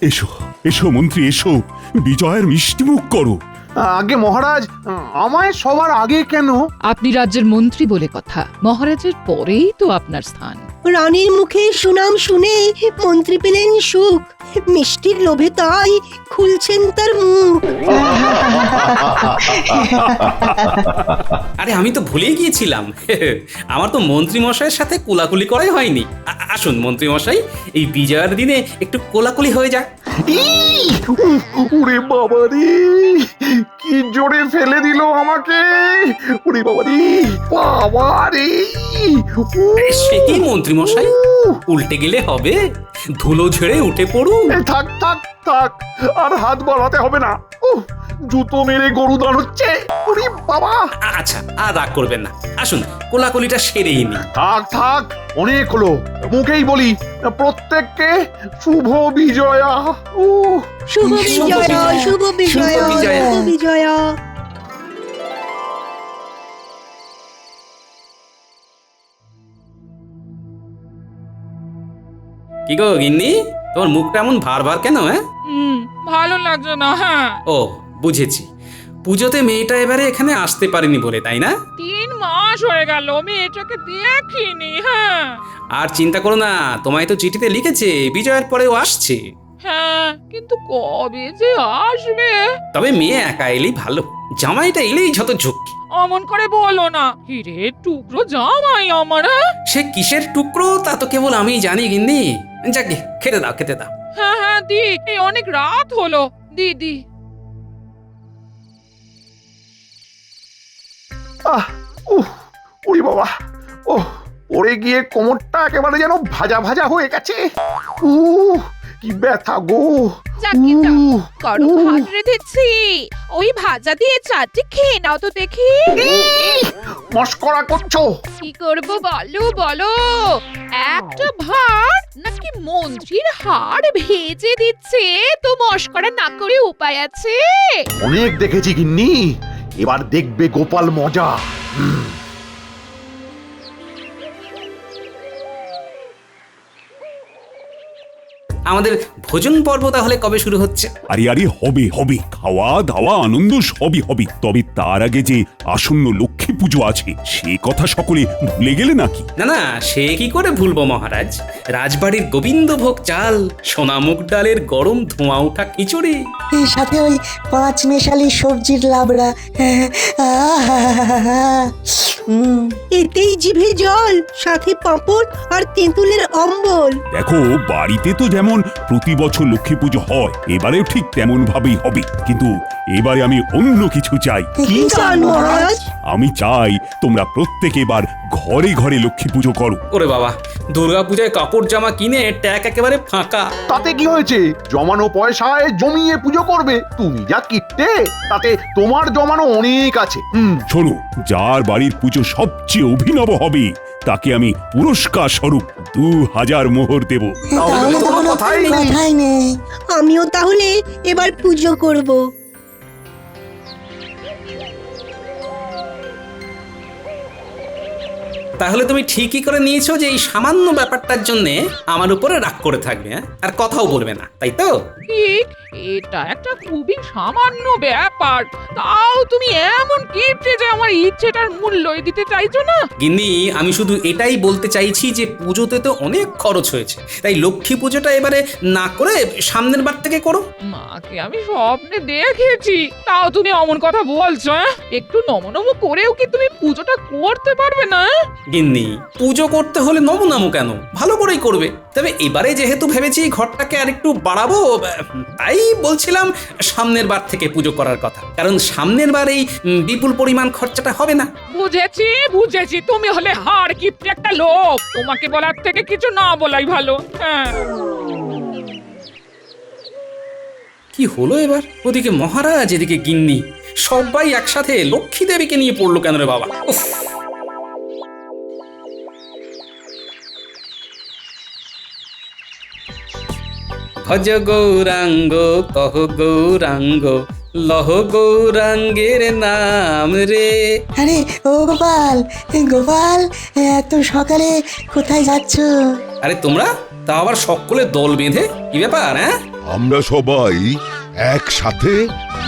এসো এসো মন্ত্রী এসো, বিজয়ের মিষ্টিমুখ করো। আগে মহারাজ, আমায় সবার আগে কেন? আপনি রাজ্যের মন্ত্রী বলে কথা, মহারাজের পরেই তো আপনার স্থান। রানীর মুখে সুনাম শুনে মন্ত্রী পেলেন সুখ, মিষ্টির লোভে তাই খুলছেন তার মুখ। আরে আমি তো ভুলেই গিয়েছিলাম, আমার তো মন্ত্রী মশাইয়ের সাথে কোলাকুলি করাই হয়নি। আসুন মন্ত্রী মশাই, এই বিজয়ের দিনে একটু কোলাকুলি হয়ে যাক। ওরে বাবা রে, কি জোরে ফেলে দিল আমাকে! ওরে বাবা রে, বাবা রে! সে কি মন্ত্রী মশাই, উল্টে গেলে হবে? ধুলো ঝেড়ে উঠে পড়ুন। থাক থাক থাক, আর হাত বাড়াতে হবে না। জুতো মেরে গরু দান হচ্ছে। ওরে বাবা! আচ্ছা, আর রাগ করবেন না, আসুন কোলাকুলিটা সেরেই নি। থাক থাক, অনেক হলো। মুখেই বলি, প্রত্যেককে শুভ বিজয়া। শুভ বিজয়া, শুভ বিজয়া, শুভ বিজয়া। কি গো গিন্নি, তোমার মুখটা এমন ভার ভার কেন? ভালো লাগছে না। হ্যাঁ, ও বুঝেছি, পুজোতে মেয়েটা এবারে এখানে আসতে পারেনি বলে, তাই না? 3 মাস হয়ে গেল মেয়েটাকে দেখিনি। হ্যাঁ আর চিন্তা করো না, তোমায় তো চিঠিতে লিখেছে বিজয়ের পরেও আসছে। হ্যাঁ, কিন্তু কবে যে আসবে? তবে মেয়ে একা এলেই ভালো, জামাইটা এলেই যত ঝুঁকি। অমন করে বলো না, হিরে টুকরো জামাই আমার। সে কিসের টুকরো তা তো কেবল আমিই জানি গিন্নি। যাকে খেতে দাও, খেতে দাও। হ্যাঁ হ্যাঁ দি, এই অনেক রাত হলো, দিদি। ওরে বাবা, পড়ে গিয়ে কোমরটা একেবারে যেন ভাজা ভাজা হয়ে গেছে। কি ব্যথা গো! গরম ভাত রেঁধেছি, ওই ভাজা দিয়ে চারটি খেয়ে নাও তো দেখি। মস্করা করছো? কি করব বলো বলো, একটা ভাত নাকি মন্ত্রীর হাড় ভেজে দিচ্ছে, তো মস্করা না করে উপায় আছে? অনেক দেখেছি গিন্নি, এবার দেখবে গোপাল মজা। আমাদের ভোজন পর্ব তাহলে কবে শুরু হচ্ছে? আরে আরে হবে হবে, খাওয়া দাওয়া আনন্দ সবই হবে, তবে তার আগে যে আসন্ন লক্ষ্মী পুজো আছে সে কথা সকলে ভুলে গেলে নাকি? না না, সে কি করে ভুলবো মহারাজ। রাজবাড়ির গোবিন্দভোগ চাল, সোনামুগ ডালের গরম ধোঁয়া ওঠা খিচুড়ি, সাথে ওই 5 মেশালি সবজির লাবড়া, এতেই জিভে জল, সাথে পাঁপড় আর তেঁতুলের অম্বল। দেখো, বাড়িতে তো যেমন প্রতি বছর লক্ষ্মী পুজো হয়, এবারেও ঠিক তেমন ভাবেই হবে, কিন্তু এবারে আমি অন্য কিছু চাই। কি চান মহারাজ? আমি চাই তোমরা প্রত্যেকে এবার ঘরে ঘরে লক্ষ্মী পুজো করো। ওরে বাবা, দুর্গা পূজায় কাপড় জামা কিনে ট্যাগ একেবারে ফাঁকা। তাতে কি হয়েছে? জমানো পয়সায় জমিয়ে পুজো করবে। তুমি যা কিট্টে, তাতে তোমার জমানো অনেক আছে। শোনো, যার বাড়ির পুজো সবচেয়ে অভিনব হবে তাকে আমি পুরস্কার স্বরূপ 2000 মোহর দেব। তাহলে তো কোনো কথাই নেই। আমিও তাহলে এবার পুজো করব। তাহলে তুমি ঠিকই করে নিয়েছো যে এই সামান্য ব্যাপারটার জন্য আমার উপরে রাগ করে থাকবে, আর কথাও বলবে না, তাই তো? ঠিক, এটা একটা খুবই সামান্য ব্যাপার, তাও তুমি এমন কিপটে যে আমার ইচ্ছেটার মূল্যই দিতে চাইছো না। গিন্নি, আমি শুধু এটাই বলতে চাইছি যে পুজোতে তো অনেক খরচ হয়েছে, তাই লক্ষ্মী পুজোটা এবারে না করে সামনের বার থেকে করো। মাকে আমি স্বপ্নে দেখেছি, তাও তুমি অমন কথা বলছো? একটু নমনম করেও কি তুমি পুজোটা করতে পারবে না? গিন্নি, পুজো করতে হলে নমনামো কেন, ভালো করেই করবে। তবে এবারে যেহেতু ভেবেছি ঘরটাকে আর একটু বাড়াবো, তাই বলছিলাম সামনের বার থেকে পুজো করার কথা, কারণ সামনের বার এই বিপুল পরিমাণ খরচাটা হবে না। বুঝেছি বুঝেছি, তুমি হলে হাড় কিপটে একটা লোক, তোমাকে বলার থেকে কিছু না বলাই ভালো। হ্যাঁ, কি হলো এবার? ওদিকে মহারাজ, এদিকে গিন্নি, সবাই একসাথে লক্ষ্মী দেবীকে নিয়ে পড়লো কেন রে বাবা? উফ! ভজ গৌরাঙ্গ কহ গৌরাঙ্গ, লহ গৌরাঙ্গের নাম রে। আরে ও গোপাল, গোপাল, এত সকালে কোথায় যাচ্ছ? আরে তোমরা তা আবার সকলে দল বেঁধে, কি ব্যাপার? হ্যাঁ, আমরা সবাই একসাথে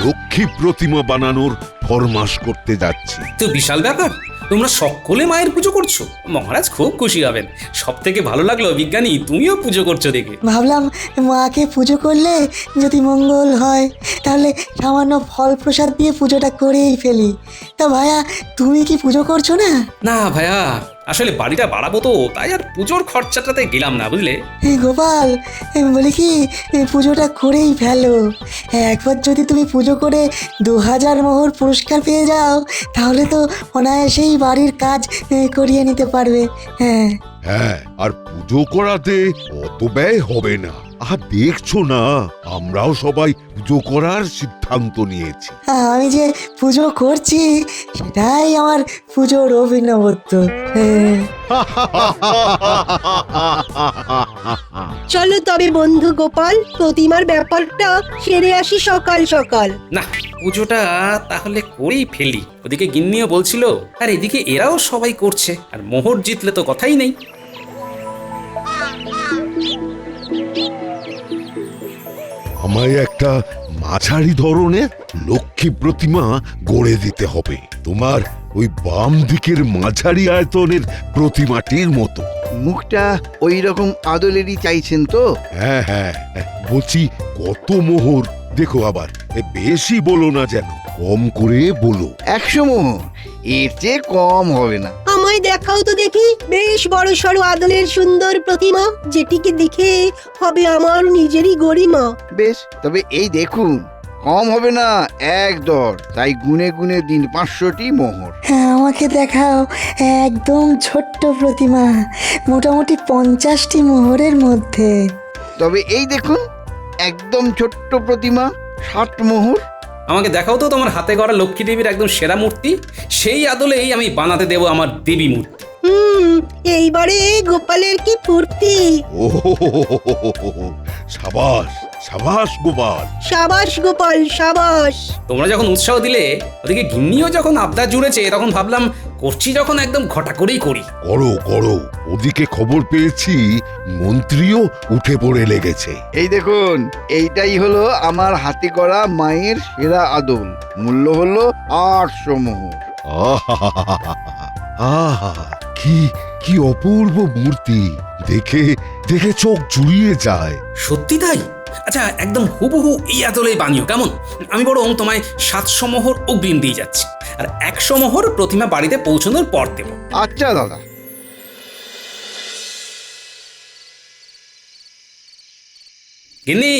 লক্ষ্মী প্রতিমা বানানোর ফরমাশ করতে যাচ্ছি। তো বিশাল ব্যাপার, তোমরা সকলে মায়ের পুজো করছো। মহারাজ খুব খুশি হবেন। সব থেকে ভালো লাগলো বিজ্ঞানী, তুমিও পুজো করছো দেখে। ভাবলাম মাকে পুজো করলে যদি মঙ্গল হয় তাহলে সামান্য ফল প্রসাদ দিয়ে পুজোটা করেই ফেলি। তা ভাইয়া, তুমি কি পুজো করছো না? না ভাইয়া, আসলে বাড়িটা বাড়াবো তো, তাই আর পুজোর খরচাটাতে গেলাম না, বুঝলে। গোপাল, বলি কি, পুজোটা করেই ফেলো। একবার যদি তুমি পুজো করে 2000 মোহর পুরস্কার পেয়ে যাও তাহলে তো অনায়াসেই বাড়ির কাজ করিয়ে নিতে পারবে। হ্যাঁ হ্যাঁ, আর পুজো করাতে অত ব্যয় হবে না। আর দেখছো না, আমরাও সবাই পুজো করার সিদ্ধান্ত নিয়েছি। আমি যে পুজো করছি সেটাই আমার পুজোর অভিনবত্ব। হ্যাঁ। চলো তবে বন্ধু গোপাল, প্রতিমার ব্যাপারটা সেরে আসি সকাল সকাল। না, পুজোটা তাহলে করেই ফেলি। ওদিকে গিন্নিও বলছিল, আর এদিকে এরাও সবাই করছে, আর মোহর জিতলে তো কথাই নেই। আমায় একটা মাঝারি ধরনের লক্ষ্মী প্রতিমা গড়ে দিতে হবে, তোমার ওই বাম দিকের মাঝারি আয়তনের প্রতিমাটির মতো। মুখটা ওই রকম আদলেরই চাইছেন তো? হ্যাঁ হ্যাঁ, বলছি কত মোহর? দেখো আবার বেশি বলো না, যেন কম করে বলো। 100 মোহর, এর চেয়ে কম হবে না। আমায় দেখাও তো দেখি বেশ বড় সড়ো আদলের সুন্দর প্রতিমা, যেটিকে দেখে হবে আমার নিজেরই গরিমা। বেশ, তবে এই দেখুন, কম হবে না, এক দর। তাই গুনে গুনে দিন 500টি মোহর। হ্যাঁ, আমাকে দেখাও একদম ছোট্ট প্রতিমা, মোটামুটি 50টি মোহরের মধ্যে। তবে এই দেখুন, একদম ছোট্ট প্রতিমা, 60 মোহর। আমাকে দেখাও তো তোমার হাতে গড়া লক্ষ্মী দেবীর একদম সেরা মূর্তি, সেই আদলেই আমি বানাতে দেবো আমার দেবী মূর্তি। এইবারে গোপালের কি ফুর্তি। ও সাবাস সাবাস গোপাল। সাবাস গোপাল, সাবাস। তোমরা যখন উৎসাহ দিলে, ওদিকে গিন্নিও যখন আবদার জুড়েছে, তখন ভাবলাম করছি যখন একদম ঘটা করেই করি। করো করো, ওদিকে খবর পেয়েছি মন্ত্রীও উঠে পড়ে লেগেছে। এই দেখুন, এইটাই হলো আমার হাতে করা মায়ের সেরা আদল। মূল্য হলো 800 মোহর। আহা, কি কি অপূর্ব মূর্তি, দেখে দেখে চোখ জুড়িয়ে যায়। সত্যি তাই? আচ্ছা, একদম হুবহু এই আদলেই বানিও, কেমন? আমি বরং তোমায় 700 মোহর অগ্রিম দিয়ে যাচ্ছি, আর 100 মোহর প্রতিমা বাড়িতে পৌঁছানোর পর দেবো। আচ্ছা দাদা। গিন্নি,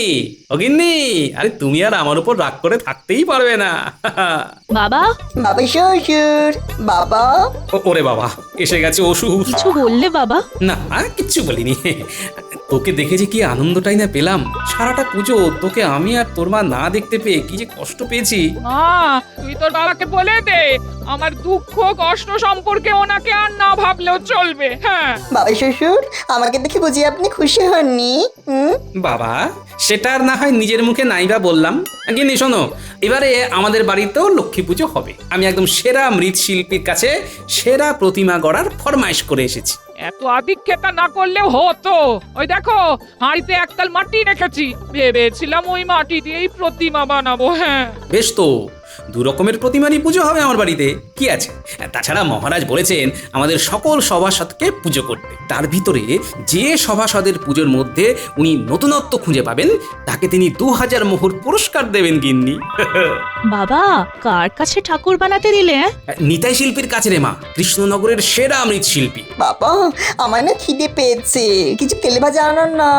ও গিন্নি, আরে তুমি আর আমার উপর রাগ করে থাকতেই পারবে না। বাবা, বাবা শ্বশুর, বাবা। ওরে বাবা, এসে গেছে ওষুধ। কিছু বললে বাবা? না, আর কিচ্ছু বলিনি। তোকে দেখে যে কি আনন্দটাই না পেলাম। সারাটা পুজো তোকে আমি আর তোর মা না দেখতে পেয়ে কি যে কষ্ট পেয়েছি। তুই তোর বাবাকে বলে দে আমার দুঃখ কষ্ট সম্পর্কে ওনাকে আর না ভাবলেও চলবে। হ্যাঁ বাবা শ্বশুর, আমাকে দেখে বুঝি আপনি খুশি হননি? বাবা, সেটা আর না হয় নিজের মুখে নাইবা বললাম। গিন্নি শোনো, এবারে আমাদের বাড়িতেও লক্ষ্মী পুজো হবে। আমি একদম সেরা মৃৎশিল্পীর কাছে সেরা প্রতিমা গড়ার ফরমাইশ করে এসেছি। এত আদিক্ষেতা না করলেও হতো। ওই দেখো, হাঁড়িতে একতাল মাটি রেখেছি, ভেবেছিলাম ওই মাটি দিয়েই প্রতিমা বানাবো। হ্যাঁ বেশ তো, 2 রকমের প্রতিমারই পুজো হবে আমার বাড়িতে, কি আছে? তাছাড়া মহারাজ বলেছেন আমাদের সকল সভাসদকে পুজো করতে। তার ভিতরে যে সভাসদের পুজোর মধ্যে উনি নতুনত্ব খুঁজে পাবেন, তাকে তিনি 2000 মোহর পুরস্কার দেবেন। গিন্নি, বাবা, কার কাছে ঠাকুর বানাতে দিলে? নিতাই শিল্পীর কাছে রে মা, কৃষ্ণনগরের সেরা মৃৎশিল্পী। বাবা, আমার না খিদে পেয়েছে, কিছু তেলে ভাজা আনার না?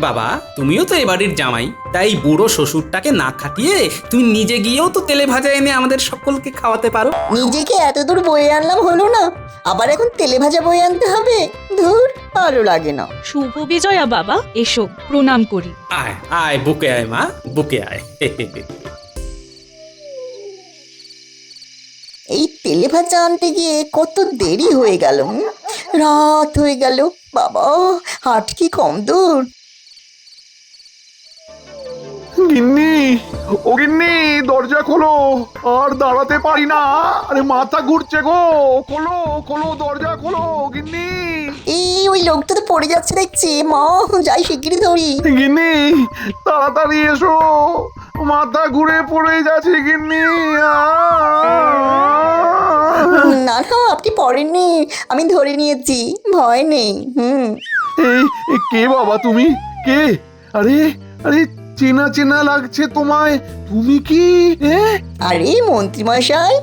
বাবা, তুমিও তো এ বাড়ির জামাই, তাই বুড়ো শ্বশুরটাকে না খাটিয়ে তুমি নিজে গিয়েও তো তেলে ভাজা এনে আমাদের সকলকে খাওয়াতে পারো। নিজেকে এত দূর বয়ে আনলাম, হলো না? আবার এখন তেলে ভাজা বয়ে আনতে হবে? ধুর, ভালো লাগে না। শুভ বিজয়া বাবা, এসো প্রণাম করি। আয় আয়, বুকে আয় মা, বুকে আয়। এই তেলে ভাজা আনতে গিয়ে কত দেরি হয়ে গেল, রাত হয়ে গেল। বাবা, হাট কি কম দূর? গিন্নি, ও গিন্নি, দরজা খোলো, আর দাঁড়াতে পারি না, আরে মাথা ঘুরছে গো। খোলো খোলো, দরজা খোলো গিন্নি। এই ওই লোকটা তো পড়ে যাচ্ছে দেখছি, মা যাই শিগগিরই ধরি। গিন্নি তাড়াতাড়ি এসো, মাথা ঘুরে পড়ে যাচ্ছে গিন্নি। না না, আপনি পড়েননি, আমি ধরে নিয়েছি, ভয় নেই। এই কে বাবা তুমি? কে? আরে আরে, চেনা চেনা লাগছে তোমায়। তুমি কি আরে মন্ত্রীমশাই,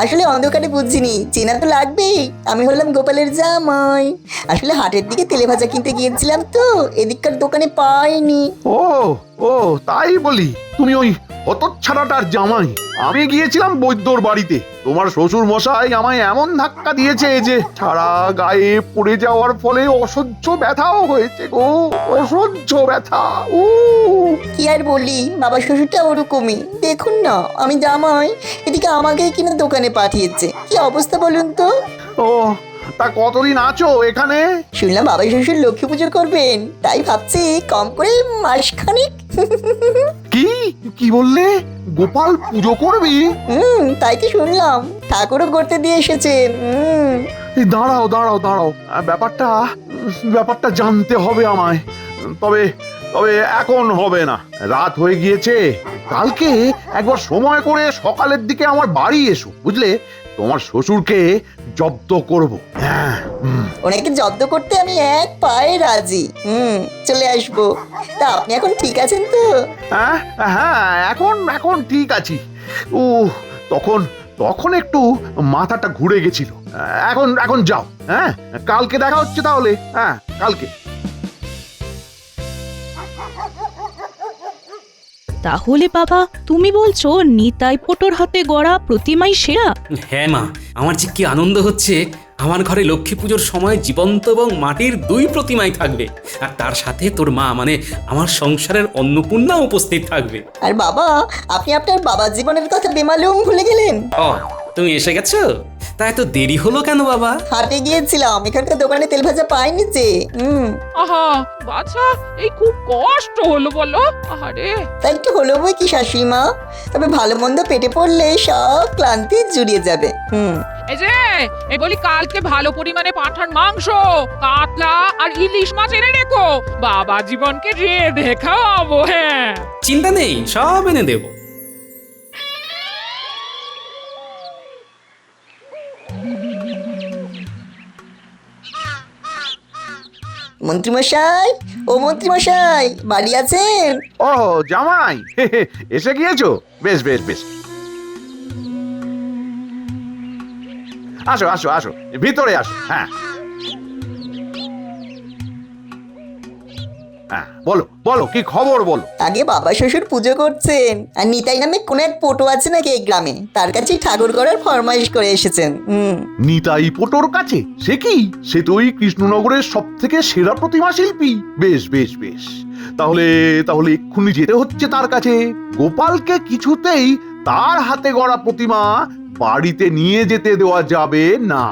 আসলে অন্ধকারে বুঝিনি, চেনা তো লাগবেই। আমি হলাম গোপালের জামাই। আসলে হাটের দিকে তেলে ভাজা কিনতে গিয়েছিলাম তো, এদিককার দোকানে পাইনি। ও ও তাই বলি, তুমি ওই হতচ্ছাড়াটার জামাই। আমি গিয়েছিলাম বৈদ্যর বাড়িতে, তোমার শ্বশুর মশাই আমায় এমন ধাক্কা দিয়েছে যে সারা গায়ে পড়ে যাওয়ার ফলে অসহ্য ব্যথাও হয়েছে গো, অসহ্য ব্যথা। কি আর বলি, বাবা শ্বশুরটা ওরকমই। দেখুন না, আমি জামাই, এদিকে আমাকে কিনা দোকানে পাঠিয়েছে। কি অবস্থা বলুন তো। ও তা কতদিন আছো এখানে? শুনলাম বাবা শ্বশুর লক্ষ্মী পুজো করবেন, তাই ভাবছি কম করে মাসখানেক। কি কি বললে? গোপাল পুজো করবি? তাই কি শুনলাম, ঠাকুরও করতে দিয়ে এসেছেন। এই দাঁড়াও দাঁড়াও দাঁড়াও, ব্যাপারটা জানতে হবে আমায়। তবে তবে এখন হবে না, রাত হয়ে গিয়েছে। কালকে একবার সময় করে সকালের দিকে আমার বাড়ি এসো, বুঝলে? তোমার শ্বশুরকে জব্দ করব। হ্যাঁ, ওনাকে জব্দ করতে আমি এক পায়ে রাজি। চলে আসবো। তা আপনি এখন ঠিক আছেন তো? হ্যাঁ হ্যাঁ, এখন এখন ঠিক আছি। ও তখন তখন একটু মাথাটা ঘুরে গেছিল। এখন এখন যাও। হ্যাঁ, কালকে দেখা হচ্ছে তাহলে। হ্যাঁ, কালকে। তাহলে বাবা তুমি বলছো নিতাই পটোর হাতে গড়া প্রতিমাই সেরা? হ্যাঁ মা, আমার যে কি আনন্দ হচ্ছে। আমার ঘরে লক্ষ্মী পুজোর সময় জীবন্ত এবং মাটির 2 প্রতিমাই থাকবে, আর তার সাথে তোর মা মানে আমার সংসারের অন্নপূর্ণা উপস্থিত থাকবে। আর বাবা, আপনি আপনার বাবার জীবনের কথা বেমালুম ভুলে গেলেন। ও, তুমি এসে গেছো? তা এত দেরি হলো কেন বাবা? হাটে গিয়েছিলাম, এখানকার দোকানে তেল ভাজা পাইনি যে। আহা বাছা, এই খুব কষ্ট হলো বলো। আহারে, তাই একটু হলো বই কি শাশুড়িমা, তবে ভালো মন্দ পেটে পড়লে সব ক্লান্তি জুড়িয়ে যাবে। এই যে এই বলি, কালকে ভালো পরিমাণে পাঁঠার মাংস, কাতলা আর ইলিশ মাছ এনে রেখো, বাবা জীবনকে রেঁধে খাওয়াবো। হ্যাঁ, চিন্তা নেই, সব এনে দেবো। মন্ত্রীমশাই, ও মন্ত্রীমশাই, বাড়ি আছেন? ও জামাই, এসে গিয়েছো? বেশ বেশ বেশ, আসো আসো আসো, ভিতরে আসো। হ্যাঁ হ্যাঁ, বলো বলো, কি খবর বলো। আগে বাবা শ্বশুর পুজো করছেন, আর নিতাই নামে কোন এক পটো আছে নাকি এই গ্রামে, তার কাছেই ঠাকুর করার ফরমাইশ করে এসেছেন। নিতাই পটোর কাছে? সে কি? সে তো ওই কৃষ্ণনগরের সব থেকে সেরা প্রতিমা শিল্পী। বেশ বেশ বেশ, তাহলে তাহলে এক্ষুনি যেতে হচ্ছে তার কাছে। গোপালকে কিছুতেই তার হাতে গড়া প্রতিমা বাড়িতে নিয়ে যেতে দেওয়া যাবে না।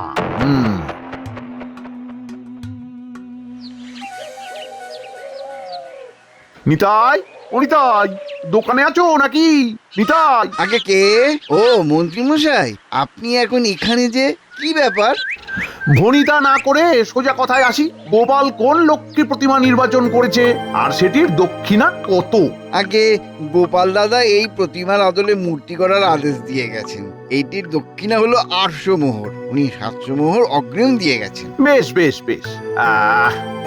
নিতাই, ও নিতাই, দোকানে আছো নাকি? নিতাই। আগে কে? ও মন্ত্রী মশাই, আপনি এখন এখানে যে, কি ব্যাপার? ভনিতা না করে সোজা কথায় আসি। গোপাল কোন লক্ষ্মী প্রতিমা নির্বাচন করেছে, আর সেটির দক্ষিণা কত? আগে গোপাল দাদা এই প্রতিমার আদলে মূর্তি করার আদেশ দিয়ে গেছেন। এইটির দক্ষিণা হলো 800 মোহর। উনি 700 মোহর অগ্রিম দিয়ে গেছেন। বেশ বেশ বেশ,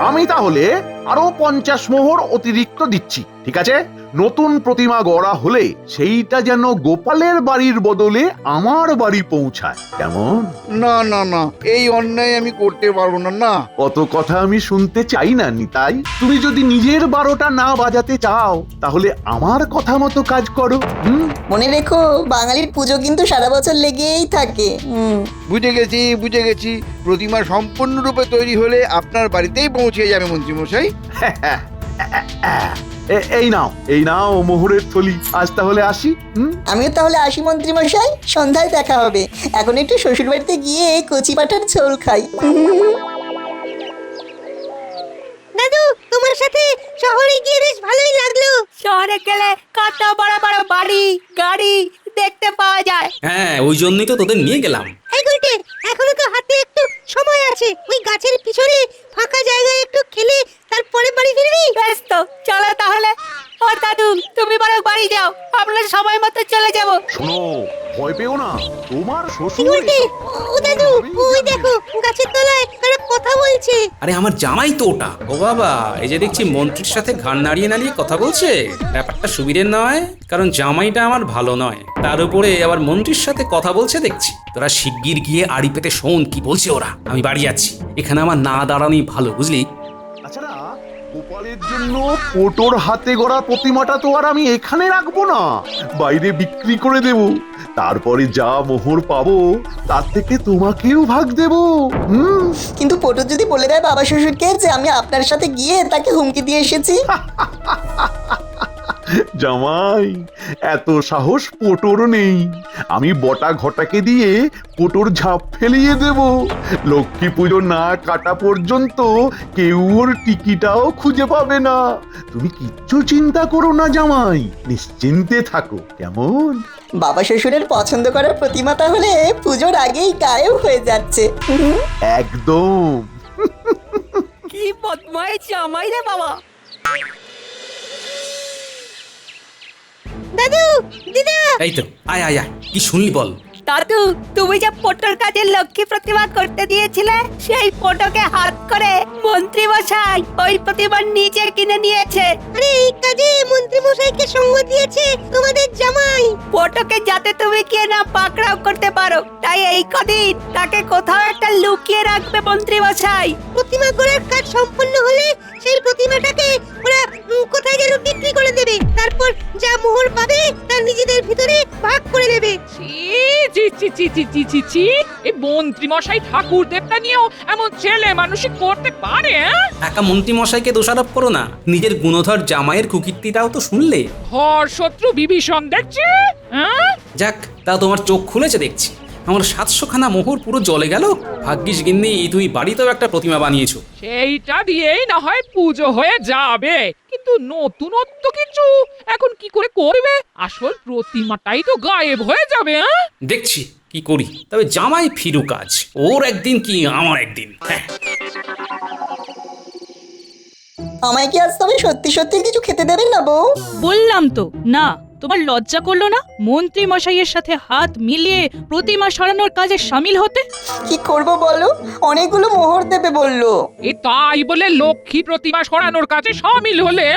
আমি তাহলে আরো 50 মোহর অতিরিক্ত দিচ্ছি, ঠিক আছে? নতুন প্রতিমা গড়া হলে সেইটা যেন গোপালের বাড়ির বদলে আমার বাড়ি পৌঁছায়, কেমন? না না না, এই অন্যায় আমি করতে পারবো না। না, অত কথা আমি শুনতে চাই না নিতাই। তুমি যদি নিজের 12টা না বাজাতে চাও, তাহলে আমার কথা মতো কাজ করো। মনে রেখো, বাঙালির পুজো কিন্তু সারা বছর লেগেই থাকে। বুঝে গেছি বুঝে গেছি। প্রতিমা সম্পূর্ণরূপে তৈরি হলে আপনার বাড়িতেই পৌঁছে যাবে মন্ত্রী মশাই। এই নাও মোহরের থলি। আজ তাহলে আসি। আমিও তাহলে আসি মন্ত্রী মশাই, সন্ধ্যায় দেখা হবে। এখন একটু শ্বশুর বাড়িতে গিয়ে কচি পাঠার ঝোল খাই। দাদু, তোমার সাথে শহরে গিয়ে বেশ ভালোই লাগলো। শহরে গেলে কত বড় বড় বাড়ি গাড়ি দেখতে পাওয়া যায়। হ্যাঁ, ওই জন্যই তো তোদের নিয়ে গেলাম। এই গুলটে, এখনো তো হাতে একটু সময় আছে। ওই গাছের পিছনে ফাঁকা জায়গায় একটু শ্বশুর উল্টে ও দাদু ওই দেখো গাছের তলায় তারা কথা বলছে। আরে আমার জামাই তো ওটা। ও বাবা, এই যে দেখছি মন্ত্রীর সাথে ঘাড় নাড়িয়ে নাড়িয়ে কথা বলছে। ব্যাপারটা সুবিধের নয়, কারণ জামাইটা আমার ভালো নয়, তার উপরে আবার মন্ত্রীর সাথে কথা বলছে দেখছি। তোরা শিগগির গিয়ে আড়ি পেতে শোন কি বলছে ওরা। আমি বাড়ি যাচ্ছি, এখানে আমার না দাঁড়ানি ভালো, বুঝলি? আচ্ছা না, গোপালের জন্য পোটোর হাতে গড়া প্রতিমাটা তো আর আমি এখানে রাখবো না, বাইরে বিক্রি করে দেব। তারপরে যা মোহর পাবো তার থেকে তোমাকেও ভাগ দেব। কিন্তু পটু যদি বলে দেয় বাবা শ্বশুরকে যে আমি আপনার সাথে গিয়ে তাকে হুমকি দিয়ে এসেছি? জামাই, এত সাহস পোটোর নেই। আমি বটা ঘটাকে দিয়ে পোটোর ঝাঁপ ফেলিয়ে দেব। লক্ষ্মী পুজো না কাটা পর্যন্ত কেউ ওর টিকিটাও খুঁজে পাবে না। তুমি কিচ্ছু চিন্তা করো না জামাই, নিশ্চিন্তে থাকো, কেমন? বাবা শ্বশুরের পছন্দ করার প্রতিমা তাহলে পুজোর আগেই গায়েব হয়ে যাচ্ছে। একদম। কি বদমাই জামাই রে বাবা। দাদু দিদা এই তো, আয় আয় আয়, কি শুনলি বল। দাদু, তুমি যে পটর কাজে লক্ষ্মী প্রতিমা করতে দিয়েছিলে, সেই পটকে হাত করে মন্ত্রী মশাই ওই প্রতিমা নিজে কিনে নিয়েছে। আরে এই কাজে মন্ত্রী মশাইকে সঙ্গ দিয়েছে তোমাদের জামাই। পটকে যাতে তুমি কে না পাকড়াও করতে পারো, তাই এই কদিন তাকে কোথাও একটা লুকিয়ে রাখবে মন্ত্রী মশাই। প্রতিমা গড়ার কাজ সম্পন্ন হলে সেই প্রতিমাটাকে ওরা কোথায় যেন বিক্রি করে দেবে। তারপর যা মোহর পাবে তা নিজেদের ভিতরে ভাগ করে নেবে। ছি ছি ছি ছি ছি ছি ছি ছি, এই মন্ত্রী মশাই ঠাকুর দেবতা নিয়েও এমন ছেলে মানুষই করতে পারে? একা মন্ত্রী মশাইকে দোষারোপ করো না, নিজের গুণধর জামাইয়ের কুকীর্তিটাও তো শুনলে। ঘর শত্রু বিভীষণ দেখছি। যাক, তা তোমার চোখ খুলেছে দেখছি। আমার 700খানা মোহর পুরো জলে গেল। ভাগ্যিস গিন্নি তুই বাড়িতেও একটা প্রতিমা বানিয়েছো। সেইটা দিয়েই না হয় পুজো হয়ে যাবে, কিন্তু নতুনত্ব কিছু এখন কি করে করবে? আসল প্রতিমাটাই তো গায়েব হয়ে যাবে। দেখছি কি করি, তবে জামাই ফিরু কাজ। ওর একদিন কি আমার একদিন। হ্যাঁ, আমায় কি আজ তবে সত্যি সত্যি কিছু খেতে দেবেন না বউ? বললাম তো না। তোমার লজ্জা করলো না মন্ত্রী মশাইয়ের সাথে হাত মিলিয়ে প্রতিমা সরানোর কাজে সামিল হতে? কি করব বলো, অনেকগুলো মোহর দেবে বললো। এ তাই বলে লক্ষ্মী প্রতিমা সরানোর কাজে সামিল হলে?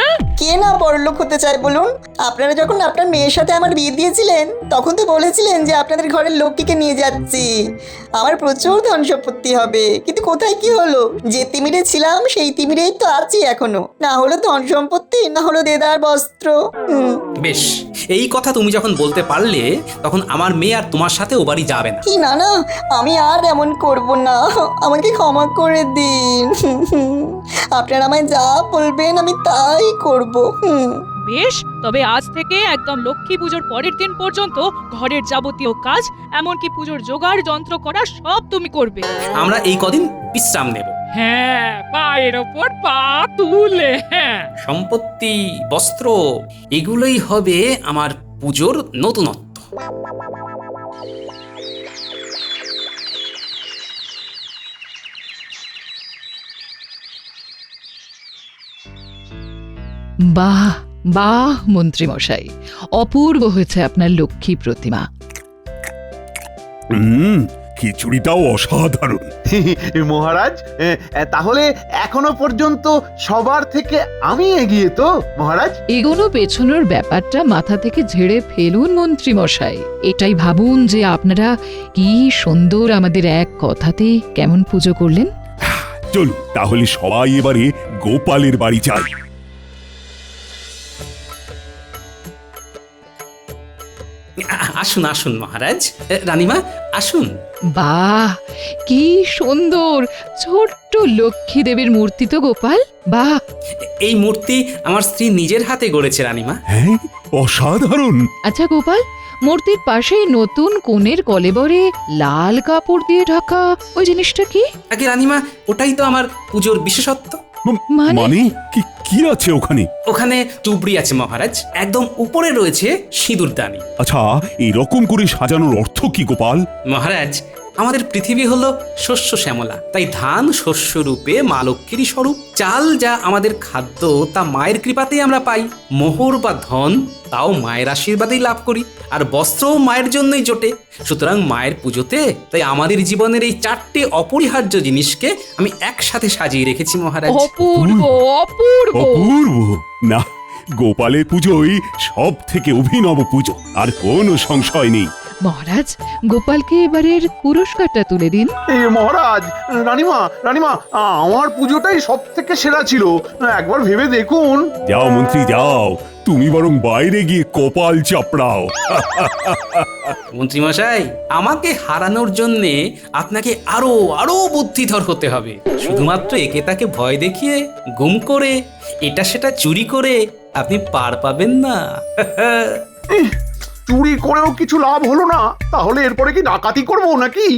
কে না বড়লোক হতে চায় বলুন? আপনারা যখন আপনার মেয়ের সাথে আমার বিয়ে দিয়েছিলেন তখন তো বলেছিলেন যে আপনাদের ঘরের লক্ষ্মীকে নিয়ে যাচ্ছি, আমার প্রচুর ধন সম্পত্তি হবে। কিন্তু কোথায় কি হলো? যে তিমিরে ছিলাম সেই তিমিরেই তো আছি এখনো। না হলো ধন সম্পত্তি, না হলো দেদার বস্ত্র। বেশ, এই কথা তুমি যখন বলতে পারলে তখন আমার মেয়ে আর তোমার সাথে ও বাড়ি যাবে না। কি না না, আমি আর এমন করব না, আমাকে ক্ষমা করে দিন। আপনারা আমায় যা বলবেন আমি তাই করব। বেশ, তবে আজ থেকে একদম লক্ষ্মী পুজোর পরের দিন পর্যন্ত ঘরের যাবতীয় কাজ, এমনকি পুজোর জোগাড় যন্ত্র করা সব তুমি করবে। আমরা এই কদিন বিশ্রাম নেব। হ্যাঁ, পায়ের ওপর পা তুলে। হ্যাঁ, সম্পত্তি, বস্ত্র, এগুলোই হবে আমার পুজোর নতুনত্ব। বাহ বাহ মন্ত্রী মশাই, অপূর্ব হয়েছে আপনার লক্ষ্মী প্রতিমা। খিচুড়িটাও অসাধারণ। মহারাজ, তাহলে এখনো পর্যন্ত সবার থেকে আমি এগিয়ে তো মহারাজ? এগোনো পেছনোর ব্যাপারটা মাথা থেকে ঝেড়ে ফেলুন মন্ত্রী মশাই। এটাই ভাবুন যে আপনারা কি সুন্দর আমাদের এক কথাতেই কেমন পুজো করলেন। চলুন তাহলে সবাই এবারে গোপালের বাড়ি যাই। আসুন আসুন মহারাজ, রানীমা আসুন। বাহ, কি সুন্দর ছোট্ট লক্ষ্মী দেবীর মূর্তি তো গোপাল। বাহ, এই মূর্তি আমার স্ত্রী নিজের হাতে গড়েছে রানীমা। হ্যাঁ, অসাধারণ। আচ্ছা গোপাল, মূর্তির পাশেই নতুন কোণের কলেবরে লাল কাপড় দিয়ে ঢাকা ওই জিনিসটা কি? আগে রানীমা, ওটাই তো আমার পুজোর বিশেষত্ব। মানে কি কি আছে ওখানে? ওখানে চুবড়ি আছে মহারাজ, একদম উপরে রয়েছে সিঁদুরদানি। আচ্ছা, এরকম করে সাজানোর অর্থ কি গোপাল? মহারাজ, আমাদের পৃথিবী হলো শস্য শ্যামলা, তাই ধান শস্য রূপে মা লক্ষ্মীরই স্বরূপ। চাল যা আমাদের খাদ্য তা মায়ের কৃপাতেই আমরা পাই। মোহর বা ধন তাও মায়ের আশীর্বাদেই লাভ করি, আর বস্ত্রও মায়ের জন্যই জোটে। সুতরাং মায়ের পুজোতে তাই আমাদের জীবনের এই 4টে অপরিহার্য জিনিসকে আমি একসাথে সাজিয়ে রেখেছি মহারাজ। অপূর্ব অপূর্ব। অপূর্ব। না, গোপালের পুজোই সব থেকে অভিনব পুজো, আর কোনো সংশয় নেই। মহারাজ, গোপালকে এবারের পুরস্কারটা তুলে দিন। এই মহারাজ, রানীমা রানীমা, আমার পুজোটাই সব থেকে সেরা ছিল, একবার ভেবে দেখুন। যাও মন্ত্রী যাও, তুমি বরং বাইরে গিয়ে কপাল চাপড়াও। মন্ত্রীমশাই, আমাকে হারানোর জন্যে আপনাকে আরো আরো বুদ্ধিধর হতে হবে। শুধুমাত্র একে তাকে ভয় দেখিয়ে, গুম করে, এটা সেটা চুরি করে আপনি পার পাবেন না। চুরি করেও কিছু লাভ হলো না, তাহলে এরপরে কি ডাকাতি করবো নাকি?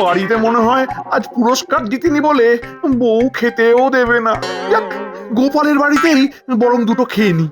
বাড়িতে মনে হয় আজ পুরস্কার জিতিনি বলে বউ খেতেও দেবে না। যাক, গোপালের বাড়িতেই বরং দুটো খেয়ে নি।